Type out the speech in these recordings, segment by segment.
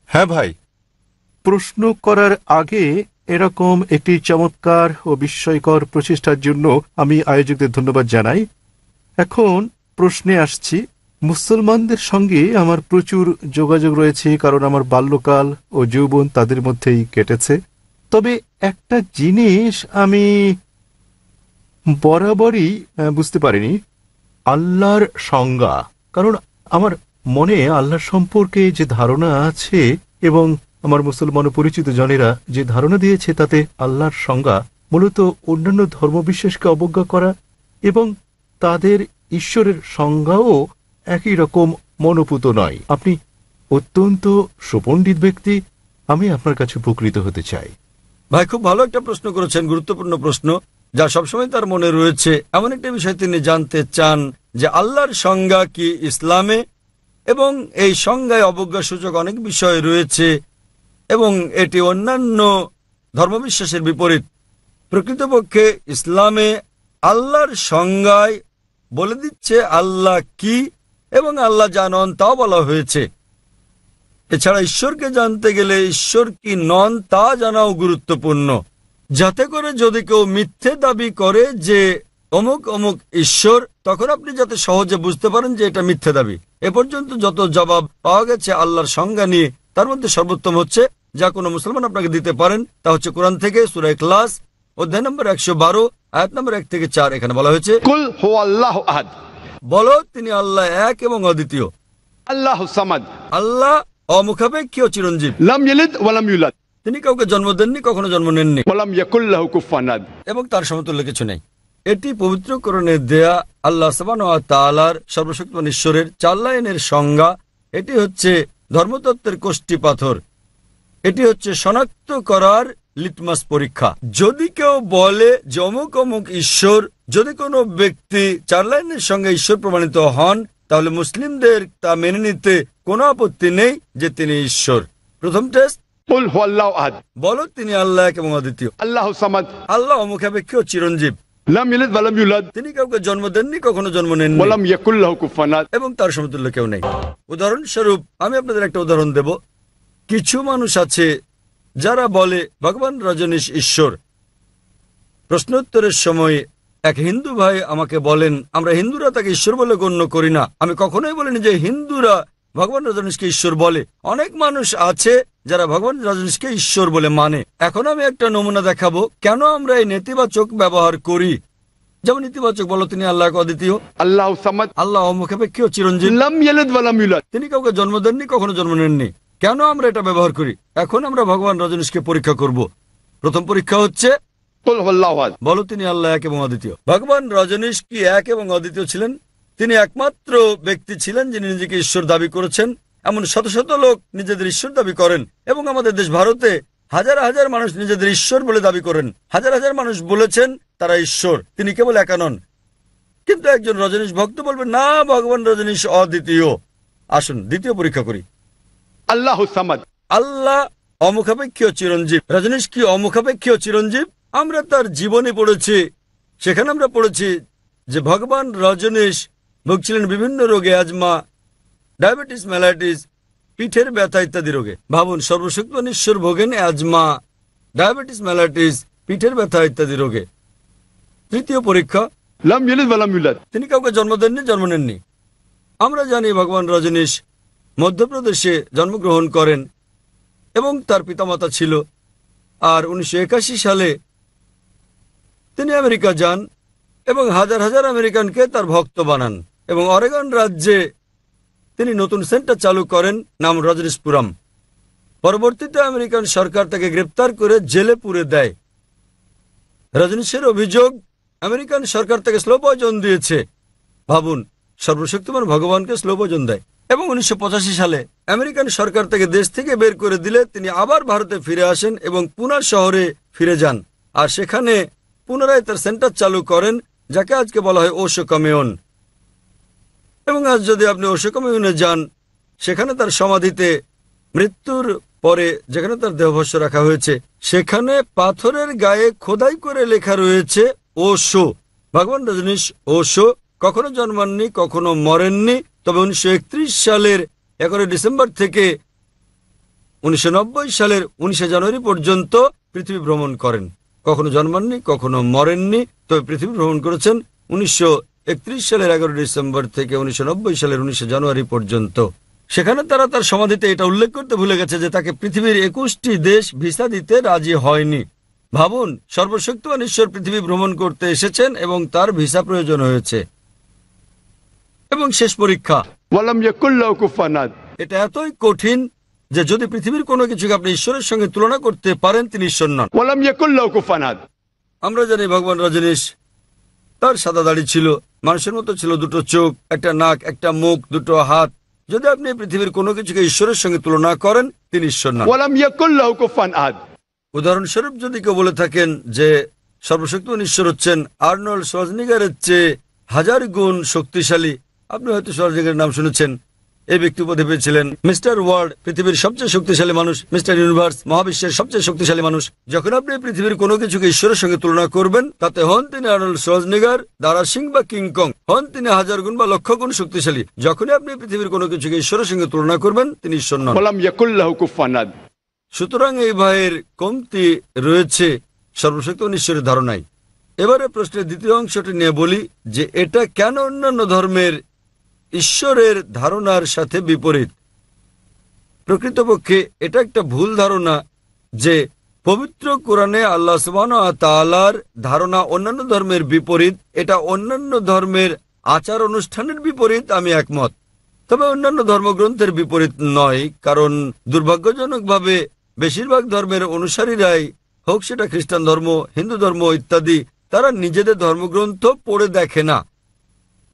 হ্যাঁ ভাই, প্রশ্ন করার আগে এরকম একটি চমৎকার ও বিস্ময়কর প্রচেষ্টার জন্য আমি আয়োজকদের ধন্যবাদ জানাই। এখন প্রশ্নে আসছি। মুসলমানদের সঙ্গে আমার প্রচুর যোগাযোগ রয়েছে, কারণ আমার বাল্যকাল ও যৌবন তাদের মধ্যেই কেটেছে। তবে একটা জিনিস আমি বরাবরই বুঝতে পারিনি, আল্লাহর সংজ্ঞা। কারণ আমার মনে আল্লাহ সম্পর্কে যে ধারণা আছে এবং আমার মুসলমান ও পরিচিত জনেরা যে ধারণা দিয়েছে, তাতে আল্লাহর সংজ্ঞা মূলত অন্যান্য ধর্মবিশ্বাসকে অবজ্ঞা করা এবং তাদের ঈশ্বরের সংজ্ঞাও একই রকম মনোপুত নয়। আপনি অত্যন্ত সুপণ্ডিত ব্যক্তি, আমি আপনার কাছে উপকৃত হতে চাই। ভাই, খুব ভালো একটা প্রশ্ন করেছেন, গুরুত্বপূর্ণ প্রশ্ন, যা সবসময় তার মনে রয়েছে। এমন একটা বিষয় তিনি জানতে চান যে আল্লাহর সংজ্ঞা কি ইসলামে, এবং এই সংজ্ঞায় অবজ্ঞাসূচক অনেক বিষয় রয়েছে এবং এটি অন্যান্য ধর্মবিশ্বাসের বিপরীত। প্রকৃতপক্ষে ইসলামে আল্লাহর সংজ্ঞায় বলে দিচ্ছে আল্লাহ কি এবং আল্লাহ যা নন তাও বলা হয়েছে। এছাড়া ঈশ্বরকে জানতে গেলে ঈশ্বর কি নন তা জানাও গুরুত্বপূর্ণ, যাতে করে যদি কেউ মিথ্যে দাবি করে যে অমুক অমুক ঈশ্বর, তখন আপনি যাতে সহজে বুঝতে পারেন যে এটা মিথ্যে দাবি। এ পর্যন্ত যত জবাব পাওয়া গেছে আল্লাহর সংজ্ঞা নিয়ে, তার মধ্যে সর্বোত্তম হচ্ছে, যা কোনো মুসলমান আপনাকে দিতে পারেন, তা হচ্ছে কোরআন থেকে সূরা ইখলাস অধ্যায় নম্বর 112 আয়াত নম্বর 1 থেকে 4। এখানে বলা হয়েছে, কুল হুয়াল্লাহু আহাদ, বলো তিনি আল্লাহ এক এবং অদ্বিতীয়। আল্লাহুস সামাদ, আল্লাহ অমুখাপেক্ষী ও চিরঞ্জীব। লাম ইয়ালিদ ওয়া লাম ইউলাদ, তিনি কাউকে জন্ম দেননি, কখনো জন্ম নেননি। ওয়া লাম ইয়াকুল লাহু কুফুয়ান আহাদ, এবং তার সমতুল্য কিছু নেই। এটি পবিত্র কোরআনে দেয়া আল্লাহ সুবহানাহু ওয়া তাআলার সর্বশক্তিমান ঈশ্বরের 4 লাইনের সংজ্ঞা। এটি হচ্ছে ধর্মতত্ত্বের কোষ্ঠী পাথর, এটি হচ্ছে শনাক্ত করার লিটমাস পরীক্ষা। যদি কেউ বলে যে অমুক অমুক ঈশ্বর, যদি কোনো ব্যক্তি 4 লাইনের সঙ্গে ঈশ্বর প্রমাণিত হন, তাহলে মুসলিমদের তা মেনে নিতে কোনো আপত্তি নেই যে তিনি ঈশ্বর। প্রথম টেস্ট, কুল হুয়াল্লাহু আহাদ, বলো তিনি আল্লাহ এক এবং অদ্বিতীয়। আল্লাহুস সামাদ, আল্লাহ অমুখাপেক্ষী ও চিরঞ্জীব। লাম ইয়ালিদ ওয়া লাম ইউলাদ, তিনি কাউকে জন্ম দেননি, কখনো জন্ম নেননি। ওয়া লাম ইয়াকুল লাহু কুফুয়ান আহাদ, এবং তার সমতুল্য কেউ নেই। উদাহরণস্বরূপ আমি আপনাদের একটা উদাহরণ দেব। কিছু মানুষ আছে যারা বলে ভগবান রজনীশ ঈশ্বর। প্রশ্নোত্তরের সময় এক হিন্দু ভাই আমাকে বলেন, আমরা হিন্দুরা তাকে ঈশ্বর বলে গণ্য করি না। আমি কখনোই বলিনি যে হিন্দুরা ভগবান রজনীশকে ঈশ্বর বলে। অনেক মানুষ আছে যারা ভগবান রজনীশকে ঈশ্বর বলে মানে। এখন আমি একটা নমুনা দেখাবো কেন আমরা এই নেতিবাচক ব্যবহার করি। যেমন ইতিবাচক, বলো তিনি আল্লাহ অদ্বিতীয়, আল্লাহুস সামাদ, আল্লাহ অমুখাপেক্ষী ও চিরঞ্জীব, লাম ইয়ালিদ ওয়া লাম ইউলাদ, তিনি কাউকে জন্ম দেননি, কখনো জন্ম নেননি। কেন আমরা এটা ব্যবহার করি? এখন আমরা ভগবান রজনীশকে পরীক্ষা করব। প্রথম পরীক্ষা হচ্ছে, বলো তিনি আল্লাহ এক এবং অদ্বিতীয়। ভগবান রজনীশ কি এক এবং অদ্বিতীয় ছিলেন? তিনি একমাত্র ব্যক্তি ছিলেন যিনি নিজেকে ঈশ্বর দাবি করেছেন। এমন শত শত লোক নিজেদের ঈশ্বর দাবি করেন, এবং আমাদের দেশ ভারতে হাজার হাজার মানুষ নিজেদের ঈশ্বর বলে দাবি করেন। হাজার হাজার মানুষ বলেছেন তারা ঈশ্বর, তিনি কেবল একা নন। কিন্তু একজন রজনীশ ভক্ত বলবে না, ভগবান রজনীশ অদ্বিতীয়। আসুন দ্বিতীয় পরীক্ষা করি। আল্লাহুস সামাদ, আল্লাহ অমুখাপেক্ষী ও চিরঞ্জীব। রজনীশ কি অমুখাপেক্ষী ও চিরঞ্জীব? আমরা তার জীবনী পড়েছি, সেখানে আমরা পড়েছি যে ভগবান রজনীশ ভুগছিলেন বিভিন্ন রোগে, অ্যাজমা, ডায়াবেটিস, ম্যালাইটিস, পিঠের ব্যথা ইত্যাদি রোগে। ভাবুন, সর্বশক্তিমান ঈশ্বর ভোগেন অ্যাজমা, ডায়াবেটিস, ম্যালাইটিস, পিঠের ব্যথা ইত্যাদি রোগে। তৃতীয় পরীক্ষা, লাম ইয়ালিদ ওয়া লাম ইউলাদ, তিনি কাউকে জন্ম দেননি, জন্ম নেননি। আমরা জানি ভগবান রজনীশ মধ্যপ্রদেশে জন্মগ্রহণ করেন এবং তার পিতামাতা ছিল। আর 1981 সালে তিনি আমেরিকা যান এবং হাজার হাজার আমেরিকানকে তার ভক্ত বানান, এবং অরেগন রাজ্যে তিনি নতুন সেন্টার চালু করেন, নাম রজনীশপুরম। পরবর্তীতে আমেরিকান সরকার তাকে গ্রেপ্তার করে জেলে পুরে দেয়। রজনীশের অভিযোগ, আমেরিকান সরকার তাকে স্লো পয়জন দিয়েছে। ভাবুন, সর্বশক্তিমান ভগবানকে স্লো পয়জন দেয়। এবং 1985 সালে আমেরিকান সরকার তাকে দেশ থেকে বের করে দিলে তিনি আবার ভারতে ফিরে আসেন এবং পুনা শহরে ফিরে যান, আর সেখানে পুনরায় তার সেন্টার চালু করেন, যাকে আজকে বলা হয় ওশো কমিউন। এবং আজ যদি আপনি ওশো কমিউনে যান, সেখানে তার সমাধিতে মৃত্যুর পরে যেখানে তার দেহভস্য রাখা হয়েছে, সেখানে পাথরের গায়ে খোদাই করে লেখা রয়েছে ওশো। ভগবান রজনীশ ওশো কখনো জন্মাননি, কখনো মরেননি। তবে 1931 সালের 11 ডিসেম্বর থেকে 1990 সালের 19 জানুয়ারি পর্যন্ত পৃথিবী ভ্রমণ করেন। কখনো জন্মাননি, কখনো মরেননি, তবে পৃথিবী ভ্রমণ করেছেন 1931 সালের 11 ডিসেম্বর থেকে 1990 সালের 19 জানুয়ারি পর্যন্ত। সেখানে তারা তার সমাধিতে এটা উল্লেখ করতে ভুলে গেছে যে তাকে পৃথিবীর 21টি দেশ ভিসা দিতে রাজি হয়নি। ভাবুন, সর্বশক্তিমান ঈশ্বর পৃথিবী ভ্রমণ করতে এসেছেন এবং তার ভিসা প্রয়োজন হয়েছে। এবং শেষ পরীক্ষা, ওয়ালাম ইয়াকুল লাহু কুফুয়ান আহাদ। এটা এতই কঠিন যে যদি পৃথিবীর কোনো কিছুকে আপনি ঈশ্বরের সঙ্গে তুলনা করতে পারেন, তিনি ঈশ্বর নন। ওয়ালাম ইয়াকুল লাহু কুফুয়ান আহাদ। আমরা জানি ভগবান রজনীশ, তার সাদা দাড়ি ছিল, মানুষের মতো ছিল, দুটো চোখ, একটা নাক, একটা মুখ, দুটো হাত। যদি আপনি পৃথিবীর কোনো কিছুকে ঈশ্বরের সঙ্গে তুলনা করেন, তিনি ঈশ্বর নন। ওয়ালাম ইয়াকুল লাহু কুফুয়ান আহাদ। উদাহরণস্বরূপ যদি কেউ বলে থাকেন যে সর্বশক্তিমান ঈশ্বর হচ্ছেন আর্নল্ড শোয়ার্জনেগারের চেয়ে 1000 গুণ শক্তিশালী, আপনি হয়তো শোয়ার্জনেগারের নাম শুনেছেন। এই ব্যক্তি উপাধি পেয়েছিলেন মিস্টার ওয়ার্ল্ড, পৃথিবীর সবচেয়ে শক্তিশালী মানুষ, মিস্টার ইউনিভার্স, মহাবিশ্বের সবচেয়ে শক্তিশালী মানুষ। যখন আপনি পৃথিবীর কোনো কিছুকে ঈশ্বরের সঙ্গে তুলনা করবেন, তাতে হন তিনি আর্নল্ড শোয়ার্জনেগার, দারা সিং বা কিংকং, হন তিনি 1000 গুণ বা লক্ষ গুণ শক্তিশালী। যখনই আপনি পৃথিবীর কোনো কিছুকে ঈশ্বরের সঙ্গে তুলনা করবেন, তিনি ঈশ্বর নন। ওয়ালাম ইয়াকুল লাহু কুফুয়ান আহাদ। সুতরাং এই ভাইয়ের কমতি রয়েছে সর্বশক্তিমান ঈশ্বরের ধারণায়। এবারে প্রশ্নের দ্বিতীয় অংশটি নিয়ে বলি যে এটা কেন অন্যান্য ধর্মের ঈশ্বরের ধারণার সাথে বিপরীত। প্রকৃতপক্ষে এটা একটা ভুল ধারণা যে পবিত্র কোরআনে আল্লাহ সুবহানাহু ওয়া তাআলার ধারণা অন্যান্য ধর্মের বিপরীত। এটা অন্যান্য ধর্মের আচার অনুষ্ঠানের বিপরীত, আমি একমত। তবে অন্যান্য ধর্মগ্রন্থের বিপরীত নয়, কারণ দুর্ভাগ্যজনকভাবে বেশিরভাগ ধর্মের অনুসারীরাই, হোক সেটা খ্রিস্টান ধর্ম, হিন্দু ধর্ম ইত্যাদি, তারা নিজেদের ধর্মগ্রন্থ পড়ে দেখে না।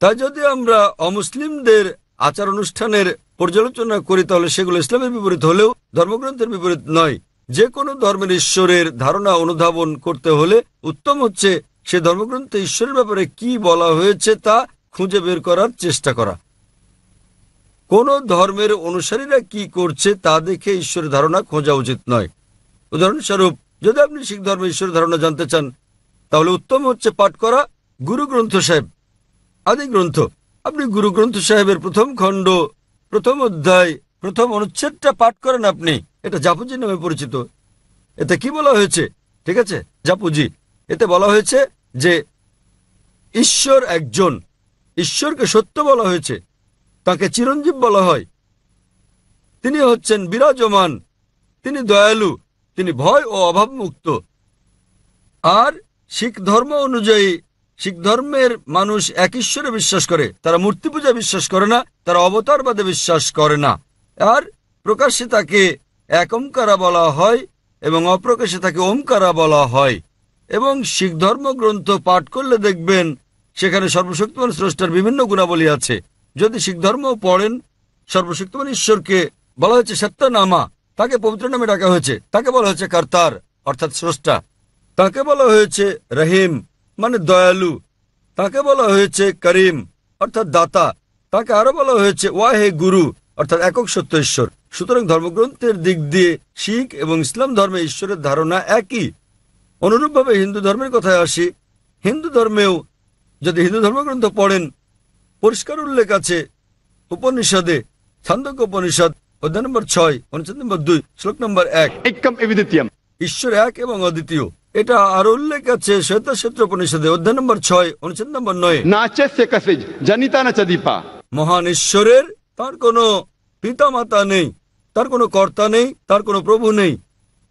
তাই যদি আমরা অমুসলিমদের আচার অনুষ্ঠানের পর্যালোচনা করি, তাহলে সেগুলো ইসলামের বিপরীত হলেও ধর্মগ্রন্থের বিপরীত নয়। যে কোনো ধর্মের ঈশ্বরের ধারণা অনুধাবন করতে হলে উত্তম হচ্ছে সে ধর্মগ্রন্থে ঈশ্বরের ব্যাপারে কি বলা হয়েছে তা খুঁজে বের করার চেষ্টা করা। কোন ধর্মের অনুসারীরা কি করছে তা দেখে ঈশ্বরের ধারণা খোঁজা উচিত নয়। উদাহরণস্বরূপ, যদি আপনি শিখ ধর্মের ঈশ্বরের ধারণা জানতে চান, তাহলে উত্তম হচ্ছে পাঠ করা গুরু গ্রন্থ সাহেব, আদি গ্রন্থ। আপনি গুরু গ্রন্থ সাহেবের প্রথম খণ্ড, প্রথম অধ্যায়, প্রথম অনুচ্ছেদটা পাঠ করেন। আপনি এটা জাপুজি নামে পরিচিত। এতে কি বলা হয়েছে? ঠিক আছে, জাপুজি। এতে বলা হয়েছে যে ঈশ্বর একজন, ঈশ্বরকে সত্য বলা হয়েছে, তাকে চিরঞ্জীব বলা হয়, তিনি হচ্ছেন বিরাজমান, তিনি দয়ালু, তিনি ভয় ও অভাব মুক্ত। আর শিখ ধর্ম অনুযায়ী শিখ ধর্মের মানুষ এক ঈশ্বরে বিশ্বাস করে, তারা মূর্তি পূজা বিশ্বাস করে না, তারা অবতারবাদে বিশ্বাস করে না। আর প্রকাশ্যে তাকে এক ওমকারা বলা হয় এবং অপ্রকাশ্যে তাকে ওমকারা বলা হয়। এবং শিখ ধর্মগ্রন্থ পাঠ করলে দেখবেন সেখানে সর্বশক্তিমান স্রষ্টার বিভিন্ন গুণাবলী আছে। যদি শিখ ধর্ম পড়েন, সর্বশক্তিমান ঈশ্বরকে বলা হয়েছে সত্যনামা, তাকে পবিত্র নামে ডাকা হয়েছে। তাকে বলা হয়েছে কর্তার অর্থাৎ স্রষ্টা, তাকে বলা হয়েছে রহিম মানে দয়ালু, তাকে বলা হয়েছে করিম অর্থাৎ দাতা, তাকে আরো বলা হয়েছে ওয়াহে গুরু অর্থাৎ একক সত্য ঈশ্বর। সুতরাং ধর্মগ্রন্থের দিক দিয়ে শিখ এবং ইসলাম ধর্মে ঈশ্বরের ধারণা একই। অনুরূপভাবে হিন্দু ধর্মের কথায় আসি, হিন্দু ধর্মেও যদি হিন্দু ধর্মগ্রন্থ পড়েন, পরিষ্কার উল্লেখ আছে উপনিষদে, ছান্দোক্য উপনিষদ অধ্যায় নম্বর 6, অনুচ্ছেদ নম্বর 2, শ্লোক নম্বর 1, একম এবিদিত্যম, ঈশ্বর এক এবং অদ্বিতীয়। এটা আর উল্লেখ আছে শ্বেতাক্ষেত্র উপনিষদে অধ্যায় নম্বর 6, অনুচ্ছেদ নম্বর 9, নাচস্য কসিজ জনিতা ন চদীপা। মহান ঈশ্বরের তার কোনো পিতা মাতা নেই, তার কোনো কর্তা নেই, তার কোনো প্রভু নেই।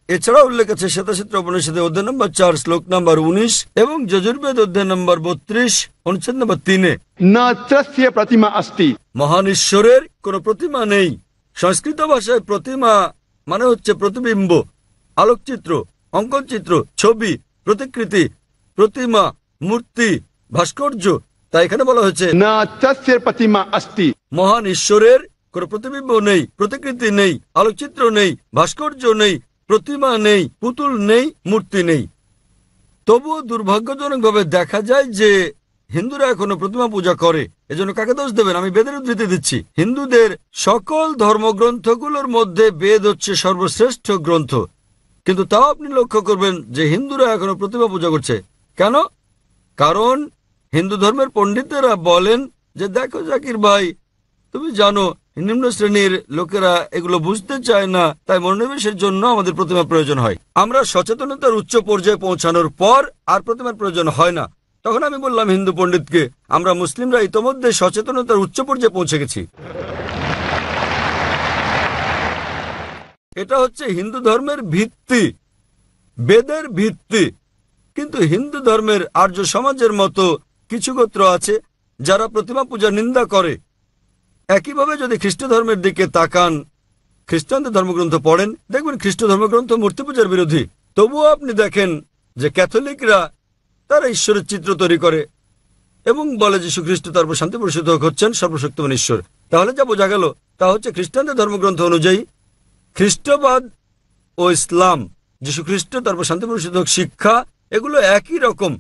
এছাড়া উল্লেখ আছে শ্বেতাক্ষেত্র উপনিষদে অধ্যায় নম্বর 4, শ্লোক নম্বর 19 এবং যজুর্বেদ অধ্যায় নম্বর 32, অনুচ্ছেদ নম্বর 3, না তস্য প্রতিমা অস্তি। মহান ঈশ্বরের কোনো প্রতিমা নেই। সংস্কৃত ভাষায় প্রতিমা মানে হচ্ছে প্রতিবিম্ব, আলোকচিত্র, অঙ্কনচিত্র, ছবি, প্রতিকৃতি, প্রতিমা, মূর্তি, ভাস্কর্য। তাই এখানে বলা হয়েছে না তস্য প্রতিমা অস্তি। মহান ঈশ্বরের কোনো প্রতিবিম্ব নেই, প্রতিকৃতি নেই, আলোকচিত্র নেই, ভাস্কর্য নেই, প্রতিমা নেই, পুতুল নেই, মূর্তি নেই। তবুও দুর্ভাগ্যজনকভাবে দেখা যায় যে হিন্দুরা এখনো প্রতিমা পূজা করে। এজন্য কাকে দোষ দেবেন? আমি বেদের উদ্ধৃতি দিচ্ছি। হিন্দুদের সকল ধর্মগ্রন্থগুলোর মধ্যে বেদ হচ্ছে সর্বশ্রেষ্ঠ গ্রন্থ, কিন্তু তাও আপনি লক্ষ্য করবেন যে হিন্দুরা এখনো প্রতিমা পূজা করছে। কেন? কারণ হিন্দু ধর্মের পণ্ডিতেরা বলেন যে দেখো জাকির ভাই, তুমি জানো নিম্ন শ্রেণীর লোকেরা এগুলো বুঝতে চায় না, তাই মনোনিবেশের জন্য আমাদের প্রতিমা প্রয়োজন হয়। আমরা সচেতনতার উচ্চ পর্যায়ে পৌঁছানোর পর আর প্রতিমার প্রয়োজন হয় না। তখন আমি বললাম হিন্দু পণ্ডিতকে, আমরা মুসলিমরা ইতোমধ্যে সচেতনতার উচ্চ পর্যায়ে পৌঁছে গেছি। এটা হচ্ছে হিন্দু ধর্মের ভিত্তি, বেদের ভিত্তি। কিন্তু হিন্দু ধর্মের আর্য সমাজের মতো কিছু গোত্র আছে যারা প্রতিমা পূজার নিন্দা করে। একইভাবে যদি খ্রিস্ট ধর্মের দিকে তাকান, খ্রিস্টানদের ধর্মগ্রন্থ পড়েন, দেখবেন খ্রিস্ট ধর্মগ্রন্থ মূর্তি পূজার বিরোধী। তবুও আপনি দেখেন যে ক্যাথলিকরা তারা ঈশ্বরের চিত্র তৈরি করে এবং বলে যীশু খ্রিস্ট তারপর শান্তি পরিষদ হচ্ছেন সর্বশক্তিমান ঈশ্বর। তাহলে যা বোঝা গেল তা হচ্ছে খ্রিস্টানদের ধর্মগ্রন্থ অনুযায়ী খ্রিস্টবাদ ও ইসলাম, যীশু খ্রিস্ট তারপর শান্তি পরিষদ শিক্ষা, এগুলো একই রকম।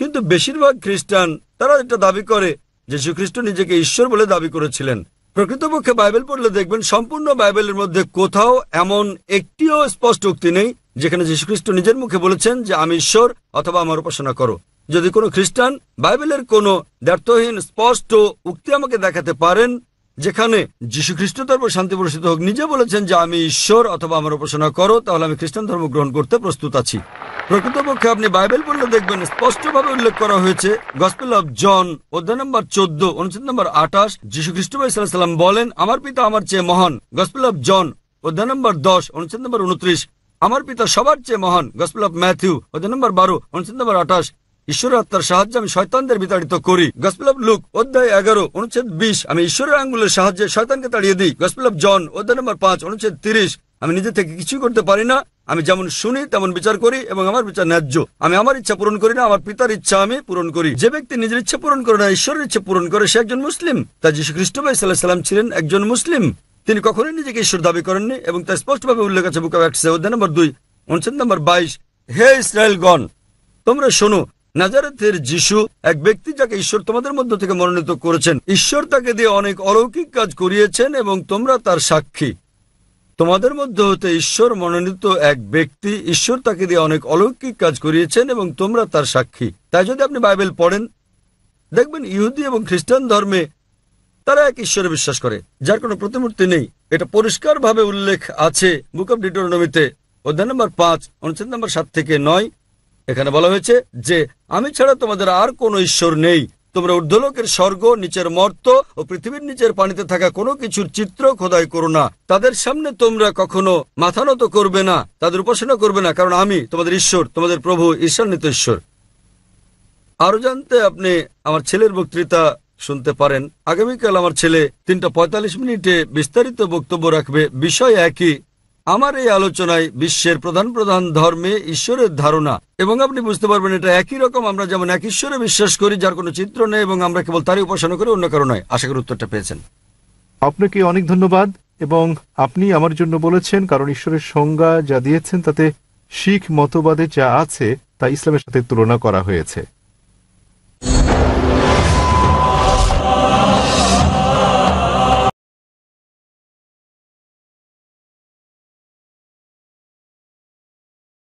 কিন্তু বেশিরভাগ খ্রিস্টান তারা এটা দাবি করে যে যীশু খ্রিস্ট নিজেকে ঈশ্বর বলে দাবি করেছিলেন। প্রকৃতপক্ষে বাইবেল পড়লে দেখবেন সম্পূর্ণ বাইবেলের মধ্যে কোথাও এমন একটিও স্পষ্ট উক্তি নেই যেখানে যীশু খ্রিস্ট নিজের মুখে বলেছেন যে আমি ঈশ্বর অথবা আমার উপাসনা করো। যদি কোনো খ্রিস্টান বাইবেলের কোনো দ্ব্যর্থহীন স্পষ্ট উক্তি আমাকে দেখাতে পারেন যেখানে যীশু খ্রিস্ট তারপর শান্তি বর্ষিত হোক নিজে বলেছেন যে আমি ঈশ্বর অথবা আমার উপাসনা করো, তাহলে আমি খ্রিস্টান ধর্ম গ্রহণ করতে প্রস্তুত আছি। প্রকৃতপক্ষে আপনি বাইবেল পড়লে দেখবেন স্পষ্টভাবে উল্লেখ করা হয়েছে গসপেল অফ জন অধ্যায় নম্বর 14 অনুচ্ছেদ নম্বর 28, যীশু খ্রিস্ট সাল্লাল্লাহু বলেন আমার পিতা আমার চেয়ে মহান। গসপেল অফ জন অধ্যায় নম্বর 10 অনুচ্ছেদ নম্বর 29, আমার পিতা সবার চেয়ে মহান। গসপেল অফ ম্যাথিউ অধ্যায় নম্বর 12 অনুচ্ছেদ নম্বর 28, ঈশ্বরের আত্মার সাহায্যে আমি শয়তানদের বিতাড়িত করি। গসপেল অফ লুক অধ্যায় 11 অনুচ্ছেদ 20, আমি ঈশ্বরের আঙ্গুলের সাহায্যে শয়তানকে তাড়িয়ে দিই। গসপেল অফ জন অধ্যায় নম্বর 5 অনুচ্ছেদ 30, আমি নিজে থেকে কিছুই করতে পারি না, আমি যেমন শুনি তেমন বিচার করি এবং আমার বিচার ন্যায্য। আমি আমার ইচ্ছা পূরণ করি না, আমার পিতার ইচ্ছা আমি পূরণ করি। যে ব্যক্তি নিজের ইচ্ছা পূরণ করে না ঈশ্বরের ইচ্ছা পূরণ করে সে একজন মুসলিম। তাই যীশু খ্রিস্ট সাল্লাল্লাহু ছিলেন একজন মুসলিম। তিনি কখনোই নিজেকে ঈশ্বর দাবি করেননি এবং তা স্পষ্টভাবে উল্লেখ আছে বুক অফ অ্যাক্টস অধ্যায় নম্বর 2 অনুচ্ছেদ নম্বর 22, হে ইসরায়েলগণ তোমরা শোনো, নাজারেথের যিশু এক ব্যক্তি যাকে ঈশ্বর তোমাদের মধ্য থেকে মনোনীত করেছেন। ঈশ্বর তাকে দিয়ে অনেক অলৌকিক কাজ করিয়েছেন এবং তোমরা তার সাক্ষী। তোমাদের মধ্যে হতে ঈশ্বর মনোনীত এক ব্যক্তি, ঈশ্বর তাকে দিয়ে অনেক অলৌকিক কাজ করিয়েছেন এবং তোমরা তার সাক্ষী। তাই যদি আপনি বাইবেল পড়েন দেখবেন ইহুদি এবং খ্রিস্টান ধর্মে তারা এক ঈশ্বরে বিশ্বাস করে যার কোনো প্রতিমূর্তি নেই। এটা পরিষ্কারভাবে উল্লেখ আছে বুক অব ডিউটেরোনমিতে অধ্যায় নম্বর 5 অনুচ্ছেদ নম্বর 7 থেকে 9। এখানে বলা হয়েছে যে আমি ছাড়া তোমাদের আর কোনো ঈশ্বর নেই। তোমরা ঊর্ধ্বলোকের স্বর্গ, নিচের মর্ত ও পৃথিবীর নিচের পানিতে থাকা কোনো কিছুর চিত্র খোদাই করো না। তাদের সামনে তোমরা কখনো মাথা নত করবে না, তাদের উপাসনা করবে না, কারণ আমি তোমাদের ঈশ্বর, তোমাদের প্রভু ঈশ্বরান্বিত ঈশ্বর। আরো জানতে আপনি আমার ছেলের বক্তৃতা শুনতে পারেন। আগামীকাল আমার ছেলে 3:45 বিস্তারিত বক্তব্য রাখবে, বিষয় একই। আমার এই আলোচনায় বিশ্বের প্রধান প্রধান ধর্মে ঈশ্বরের ধারণা, এবং আপনি বুঝতে পারবেন এটা একই রকম। আমরা যেমন এক ঈশ্বরে বিশ্বাস করি যার কোনো চিত্র নেই এবং আমরা কেবল তারই উপাসনা করি, অন্য কারো নয়। আশা করি উত্তরটা পেয়েছেন। আপনাকে অনেক ধন্যবাদ। এবং আপনি আমার জন্য বলেছেন, কারণ ঈশ্বরের সংজ্ঞা যা দিয়েছেন তাতে শিখ মতবাদে যা আছে তা ইসলামের সাথে তুলনা করা হয়েছে।